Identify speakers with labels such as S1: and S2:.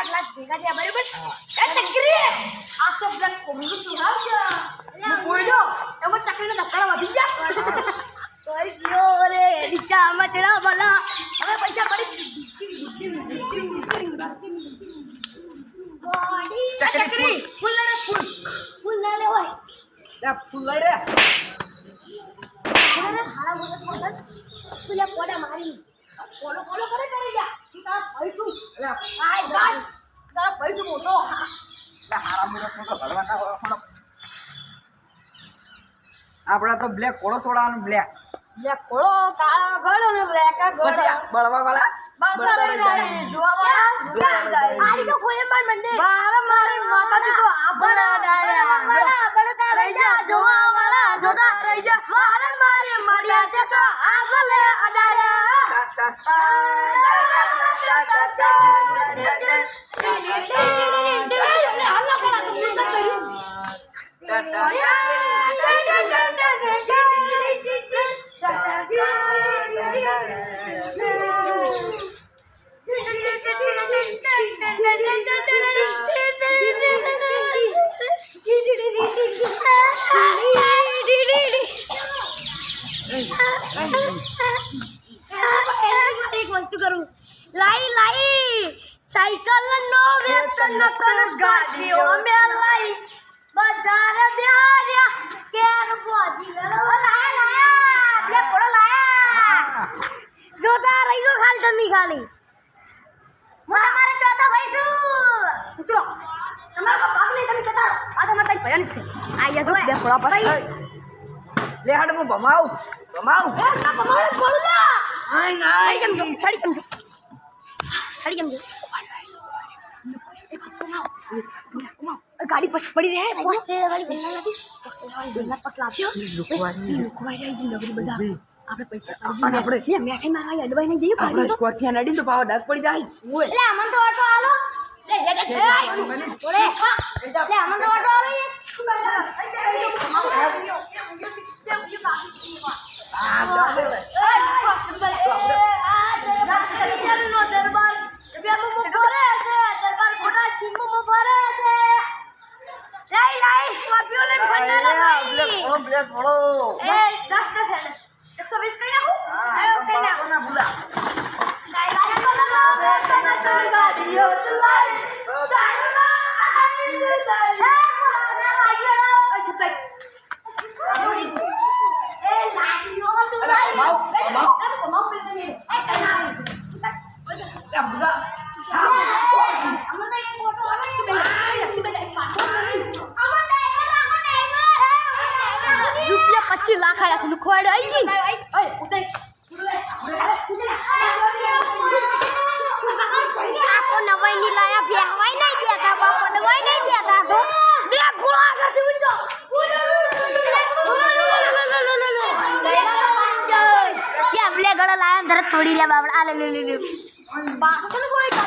S1: આટલા ભેગા થયા બરાબર એ ચકરી આ તો બ્લેક કોમનું સુહાવ છે હું બોલ્યો એમાં ચકરીને ધક્કા વધી ગયા કોઈ ગયો રે નીચામાં ચડા બોલા હવે પૈસા પડી ચકરી ફૂલ લે ફૂલ ના લે હોય
S2: લે ફૂલ લઈ રે
S1: ફૂલ રે હારા બોલત ફૂલે પોડા મારી કોલો કોલો કરે ગયા તું તારા પૈસું
S2: લે
S1: આય ગાય તારા પૈસું મોટો
S2: લે હારા મુરત નો ભરવા ના હોય આપડા તો બ્લેક કોળો સોડાનો બ્લેક
S1: કોળો કાળા ગળો ને બ્લેક
S2: પછી બળવા વાળા
S1: બળતા રહી જોવા વાળા આડી તો ખોલે માર મંડે બાર મારે માતાજી તો આપણા ડાયા બળતા રહી જા જોવા વાળા જોતા રહી જા મારે મારે માર્યા તે તો આગલે એક વસ્તુ કરું લાઈ સાયકલ નો વેતન કનસ ગાડીઓ મે લાઈ બજાર બ્યાર્યા કેર બોધી લાયા લે કોડો લાયા જોતા રહી જો ખાલી તમે ખાલી હું તમારે જોતા ભાઈસુ ઉતરો તમારો ભાગ નહીં તમે જતા આ તો મત ભયન છે આયા જો બે કોડા પર
S2: લે હાડ હું ભમાવ
S1: એ ના તમારે કોડ લા
S2: આય આય
S1: કેમ જો સાડી કેમ જો ગાડી પછ પડી રહે પોસ્ટર વાળી બના લાગી પોસ્ટર વાળી બના પછ લાવજો લુકવાઈ રહી છે નગરી બજાર આપણે પૈસા
S2: અને આપણે
S1: લે મેઠે મારવા અડવાઈ નહીં જઈએ
S2: આપણે સ્કોર્પિયો નડી તો પાવ ડાક પડી જાય
S1: લે અમન તો ઓટો આલો લે ઓલે હા લે અમન તો ઓટો આલો
S2: બ્લેક કોળો
S1: રૂપિયા 25 લાખ આયા લુખવાડે આવી ગઈ ઓય ઉતર આકો નવાઈ ની લાયા બેહવાઈ નહીં દેતા બાપો નવાઈ નહીં દેતા તો બે ગોળા કરતી ઉજો કે બ્લે ગળા લાયા ધરત થોડી રે બાપડા આ લે બાપો ને કોઈ